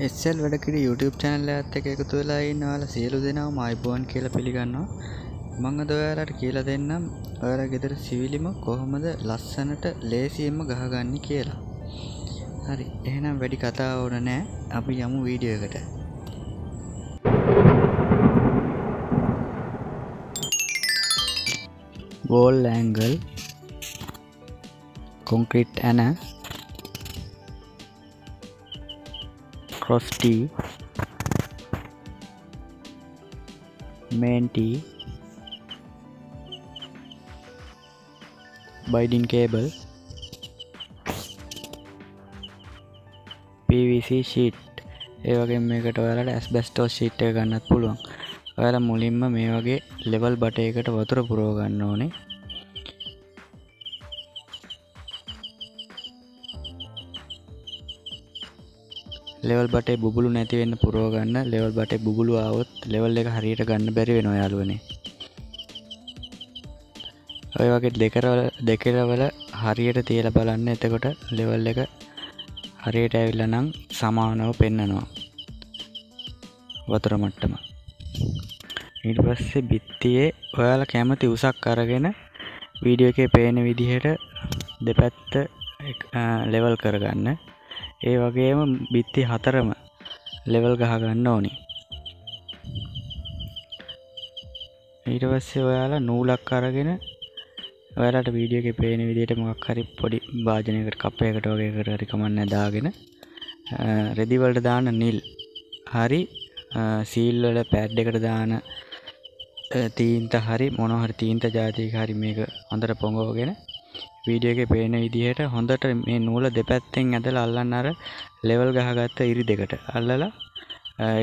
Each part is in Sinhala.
SL වැඩකිරි YouTube channel එකත් එක්ක එකතු වෙලා ඉන්න ඔයාලා සියලු දෙනාම ආයිබෝන් කියලා පිළිගන්නවා. මම අද ඔයාලට කියලා දෙන්නම් ඔයාලා ගෙදර සිවිලිම කොහොමද ලස්සනට ලේසියෙන්ම ගහගන්නේ කියලා. හරි. එහෙනම් වැඩි කතා ඕන නැහැ. අපි යමු වීඩියෝ එකට. Wall angle, concrete anna, cross T, main T, binding cable, PVC sheet. ඒ වගේම මේකට ඔයාලට asbestos sheet එක ගන්නත් පුළුවන්. ඔයාලා මුලින්ම මේ වගේ level බටයකට වතුර පුරව ගන්න ඕනේ. level බටේ බුබුලු නැති වෙන්න පුරව ගන්න. level බටේ බුබුලු ආවොත් level එක හරියට ගන්න බැරි වෙනවා යාළුවනේ. ඔය වගේ දෙකරවල හරියට තියලා බලන්න. එතකොට level එක හරියට ඇවිල්ලා නම් සමානව පෙන්නනවා වතුර මට්ටම. ඊට පස්සේ බිත්තියේ ඔයාලා කැමති උසක් අරගෙන වීඩියෝ එකේ පේන විදිහට දෙපැත්ත level කරගන්න. ඒ වගේම බිත්ති හතරම level ගහ ගන්න ඕනි. ඊට පස්සේ ඔයාලා නූලක් අරගෙන ඔයාලට වීඩියෝ එකේ පේන විදිහට මොකක් හරි පොඩි භාජනයකට කප් එකකට වගේ එකට හරි කමන්නේ දාගෙන රෙදි වලට දාන නිල් හරි සීල් වල පෑඩ් එකට දාන තීන්ත හරි මොනවා හරි තීන්ත જાතියක හරි මේක හොඳට පොඟවගෙන වීඩියෝ එකේ පේන විදිහට හොඳට මේ නූල දෙපැත්තෙන් ඇදලා අල්ලන්න අර level ගහගත්ත ඉරි දෙකට අල්ලලා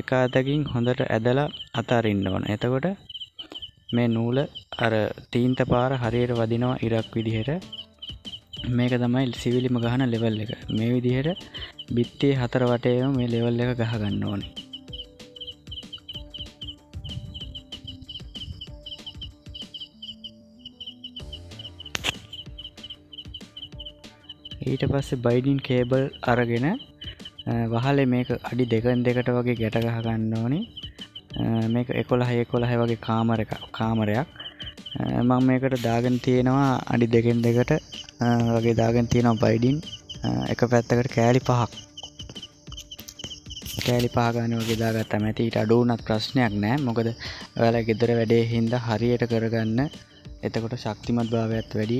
එක අතකින් හොඳට ඇදලා අතාරින්න ඕන. එතකොට මේ නූල අර තීන්ත පාර හරියට වදිනවා ඉරක් විදිහට. මේක තමයි සිවිලිම ගහන level එක. මේ විදිහට බිත්තියේ හතර වටේම මේ level එක ගහ ගන්න ඕනේ. ඊට පස්සේ බයිඩින් කේබල් අරගෙන වහලේ මේක අඩි දෙකෙන් දෙකට වගේ ගැට ගහ ගන්න ඕනේ. මේක 11 වගේ කාමරයක් මම මේකට දාගෙන තියෙනවා අඩි දෙකෙන් දෙකට වගේ දාගෙන තියෙනවා බයිඩින් එක පැත්තකට කෑලි 5ක් ගන්න වගේ දාගත්තාම ඇති. ඊට අඩු වුණත් ප්‍රශ්නයක් නැහැ. මොකද ඔයාලා ගෙදර වැඩේ හින්දා හරියට කරගන්න. එතකොට ශක්තිමත් භාවයත් වැඩි.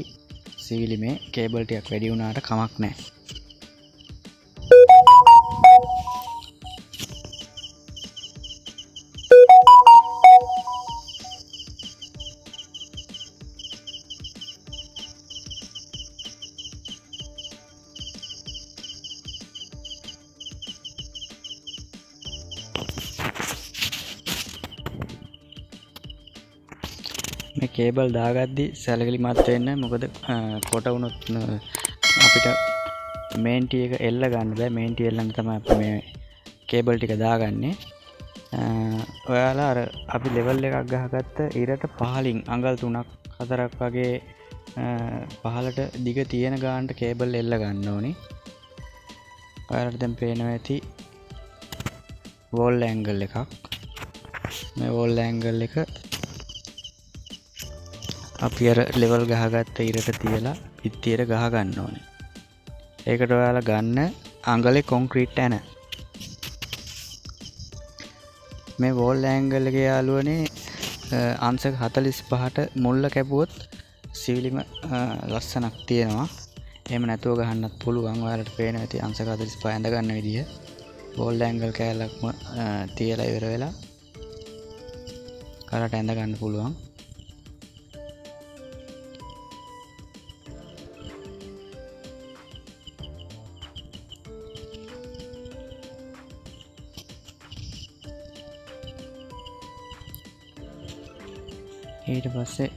සිවිලිමේ කේබල් ටිකක් වැඩි වුණාට කමක් නැහැ. මේ කේබල් දාගද්දි සැලකිලිමත් වෙන්න. මොකද කොට වුණොත් අපිට මේන් ටී එක එල්ල ගන්න බෑ. මේන් ටී එල්ලන්න තමයි අපි මේ කේබල් ටික දාගන්නේ. ඔයාලා අර අපි level එකක් ගහගත්ත ඉරට පහලින් අඟල් 3ක් 4ක් වගේ පහලට දිග තියෙන ගානට කේබල් එල්ල ගන්න ඕනි. ඔයාලට දැන් පේනවා ඇති wall angle එකක්. මේ wall angle එක අපි අර level ගහගත්ත ඉරට තියලා පිටියට ගහ ගන්න ඕනේ. ඒකට ඔයාලා ගන්න අඟලේ කොන්ක්‍රීට් ඇන. මේ wall angle එකේ යාළුවනේ අංශක 45ට මුල්ල කැපුවොත් සිවිලිම ලස්සනක් තියෙනවා. එහෙම නැතුව ගහන්නත් පුළුවන්. ඔයාලට පේනවා ඇති අංශක 45 ඇඳ ගන්න විදිය. wall angle කෑල්ලක්ම තියලා ඉවර වෙලා කරට ඇඳ ගන්න පුළුවන්. ඊට පස්සේ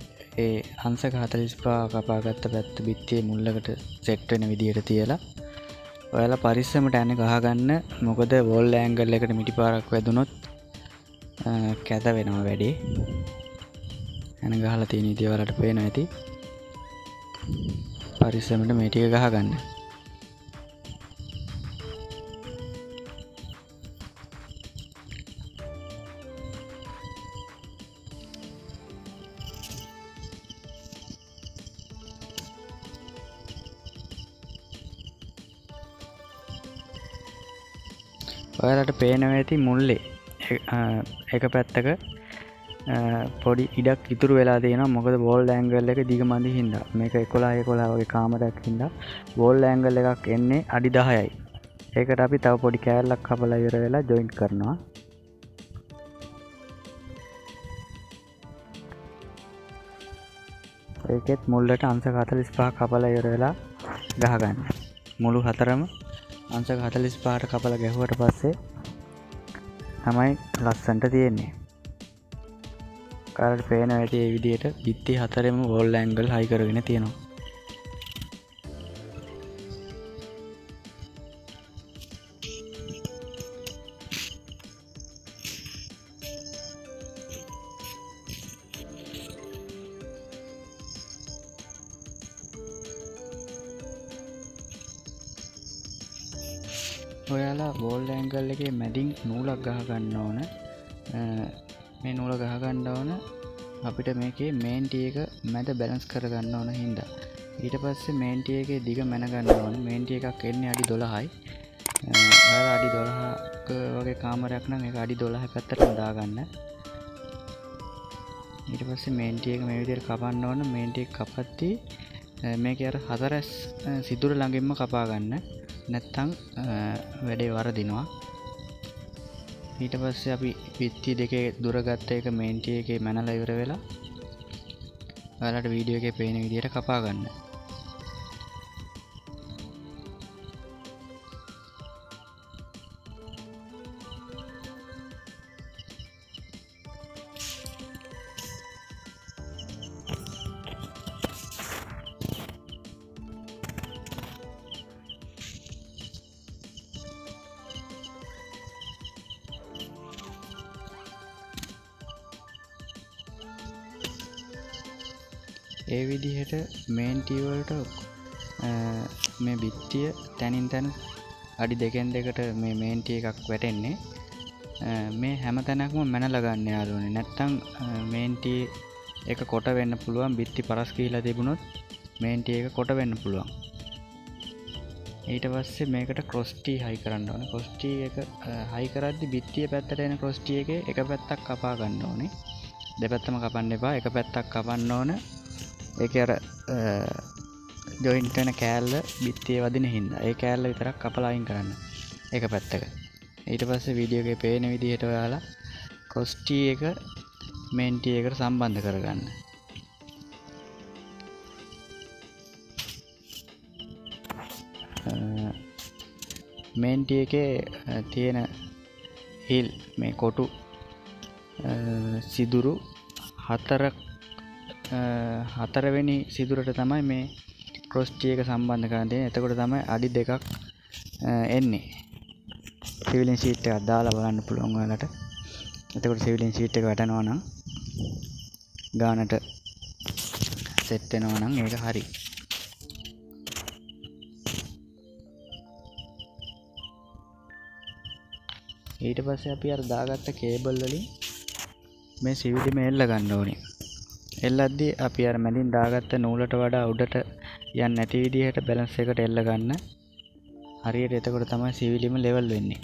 ඒ අංශක 45 කපාගත්ත පැත්ත බිත්තියේ මුල්ලකට සෙට් වෙන විදියට තියලා ඔයාලා පරිස්සමට යන්නේ ගහ ගන්න. මොකද wall angle එකට මිටි පාරක් වැදුනොත් කැත වෙනවා වැඩි. එන ගහලා තියෙන විදිය ඔයාලට පේනවා ඇති. පරිස්සමට මේ ටික ගහ ගන්න. ඔයාලට පේනවා ඇති මුල්ලේ එක පැත්තක පොඩි ඉඩක් ඉතුරු වෙලා තියෙනවා. මොකද වෝල් ඇන්ගල් එක දිග මදි හින්දා. මේක 11 වගේ කාමරයක් හින්දා වෝල් ඇන්ගල් එකක් එන්නේ අඩි 10යි. ඒකට අපි තව පොඩි කෑල්ලක් කපලා ඉවර වෙලා ජොයින්ට් කරනවා. ඒකෙත් මුල්ලට අංශක 45ක් කපලා ඉවර වෙලා ගහගන්න. මුළු හතරම අංශක 45ට කපලා ගැහුවට පස්සේ තමයි ලස්සන්ට තියෙන්නේ. කාලට පේන ඇති ඒ විදිහට බිත්ති හතරෙම වෝල් ඇන්ගල් හයි කරගෙන තියෙනවා. ඔයාලා වෝල් ඇන්ගල් එකේ මැදින් නූලක් ගහ ගන්න ඕන. මේ නූල ගහ ගන්න ඕන අපිට මේකේ මේන් ටී එක මැද බැලන්ස් කර ගන්න ඕන හින්දා. ඊට පස්සේ මේන් ටී එකේ දිග මැන ගන්න ඕන. මේන් ටී එකක් එන්නේ අඩි 12යි. ඔයාලා අඩි 12ක වගේ කාමරයක් නම් ඒක අඩි 12 පැත්තටම දාගන්න. ඊට පස්සේ මේන් ටී එක මේ විදිහට කපන්න ඕන. මේන් ටී එක කපද්දී මේකේ අර හතරස් සිදුර ළඟින්ම කපා ගන්න. නැත්තම් වැඩේ වරදිනවා. ඊට පස්සේ අපි පිත්ති දෙකේ දුර ගත්ත එක මේන් ටී එකේ මැනලා ඉවර වෙලා ඔයාලට වීඩියෝ එකේ පේන විදිහට කපා ගන්න. ඒ විදිහට මේන් ටී වලට මේ බිත්තිය තනින් තන අඩි 2කට මේ මේන් ටී එකක් වැටෙන්නේ. මේ හැම තැනක්ම මැනලා ගන්න යාළුවනේ. නැත්තම් මේන් ටී එක කොට වෙන්න පුළුවන්. බිත්ති පරස් ගිහිලා තිබුණොත් මේන් ටී එක කොට වෙන්න පුළුවන්. ඊට පස්සේ මේකට ක්‍රොස් ටී හයි කරන්න ඕනේ. ක්‍රොස් ටී එක හයි කරද්දි බිත්තිය පැත්තට එන ක්‍රොස් ටී එකේ එක පැත්තක් කපා ගන්න ඕනේ. දෙපැත්තම කපන්න එපා. එක පැත්තක් කපන්න ඕන. ඒකේ අර ජොයින්ට් වෙන කෑල්ල බිත්තියේ වදින හින්දා ඒ කෑල්ල විතරක් කපලා අයින් කරන්න එක පැත්තක. ඊට පස්සේ වීඩියෝ එකේ පේන විදිහට ඔයාලා ක්‍රොස් ටී එක මේන් ටී එකට සම්බන්ධ කරගන්න. මේන් ටී එකේ තියෙන හිල් මේ කොටු සිදුරු හතරවෙනි සිදුරට තමයි මේ ක්‍රොස් ටී එක සම්බන්ධ කරන්න තියෙන්නේ. එතකොට තමයි අඩි 2ක් එන්නේ. සිවිලින් ෂීට් එකක් දාලා බලන්න පුළුවන් ඔයාලට. එතකොට සිවිලින් ෂීට් එක වැටෙනවා නම් ගානට සෙට් වෙනවා නම් ඒක හරි. ඊට පස්සේ අපි අර දාගත්ත කේබල් වලින් මේ සිවිලිම එල්ල ගන්න ඕනේ. එල්ලද්දී අපි අර මැදින් දාගත්ත නූලට වඩා උඩට යන්නේ නැති විදිහට බැලන්ස් එකට එල්ල ගන්න. හරියට එතකොට තමයි සිවිලිම ලෙවල් වෙන්නේ.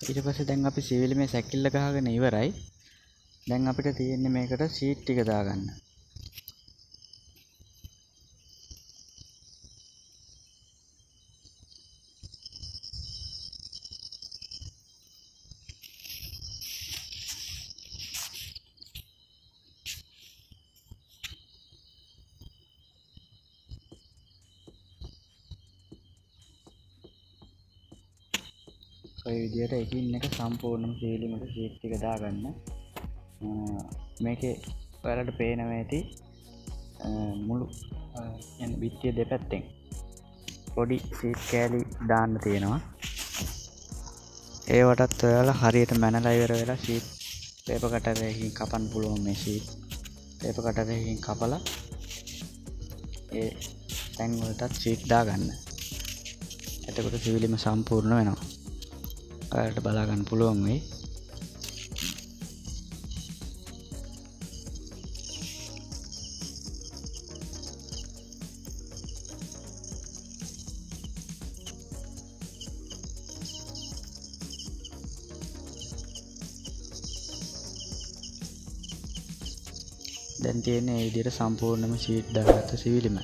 ඊට පස්සේ දැන් අපි සිවිලිමේ සැකිල්ල ගහගෙන ඉවරයි. දැන් අපිට තියෙන්නේ මේකට ෂීට් ටික දාගන්න. ඔය විදිහට එකින් එක සම්පූර්ණම සිවිලිමට ෂීට් ටික දාගන්න. මේකේ ඔයාලට පේනවා ඇති මුළු බිත්තිය දෙපැත්තෙන් පොඩි ෂීට් කෑලි දාන්න තියෙනවා. ඒවටත් ඔයාලා හරියට මැනලා ඉවර වෙලා ෂීට් පේපර් කටරයකින් කපන්න පුළුවන්. මේ ෂීට් පේපර් කටරයකින් කපලා ඒ තැන් වලටත් ෂීට් දාගන්න. එතකොට සිවිලිම සම්පූර්ණ වෙනවා. ඔයාලට බලා ගන්න පුළුවන් වෙයි. දැන් තියෙන්නේ මේ විදිහට සම්පූර්ණම ෂීට් දාගත්ත සිවිලිම.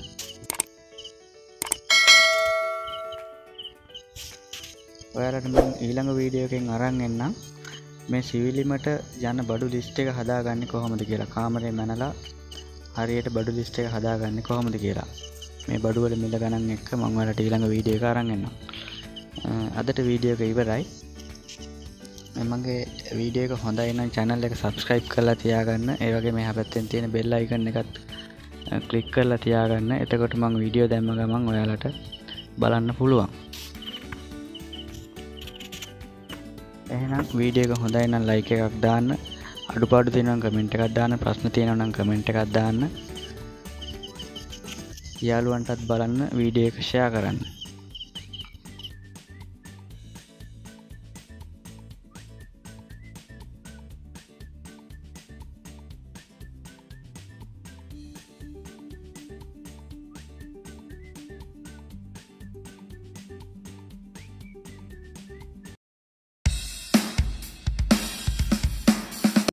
ඔයාලට මම ඊළඟ වීඩියෝ එකෙන් අරන් එන්නම් මේ සිවිලිමට යන බඩු ලිස්ට් එක හදාගන්නේ කොහොමද කියලා. කාමරේ මැනලා හරියට බඩු ලිස්ට් එක හදාගන්නේ කොහොමද කියලා. මේ බඩු වල මිල ගණන් එක්ක මම ඔයාලට ඊළඟ වීඩියෝ එක අරන් එන්නම්. අදට වීඩියෝ එක ඉවරයි. මගේ වීඩියෝ එක හොඳයි නම් channel එක subscribe කරලා තියාගන්න. ඒ වගේ මෙහා පැත්තෙන් තියෙන bell icon එකත් click කරලා තියාගන්න. එතකොට මම වීඩියෝ දැම්ම ගමන් ඔයාලට බලන්න පුළුවන්. එහෙනම් වීඩියෝ එක හොඳයි නම් like එකක් දාන්න. අඩුපාඩු තියෙනවා නම් කමෙන්ට් එකක් දාන්න. ප්‍රශ්න තියෙනවා නම් කමෙන්ට් එකක් දාන්න. යාළුවන්ටත් බලන්න වීඩියෝ එක share කරන්න.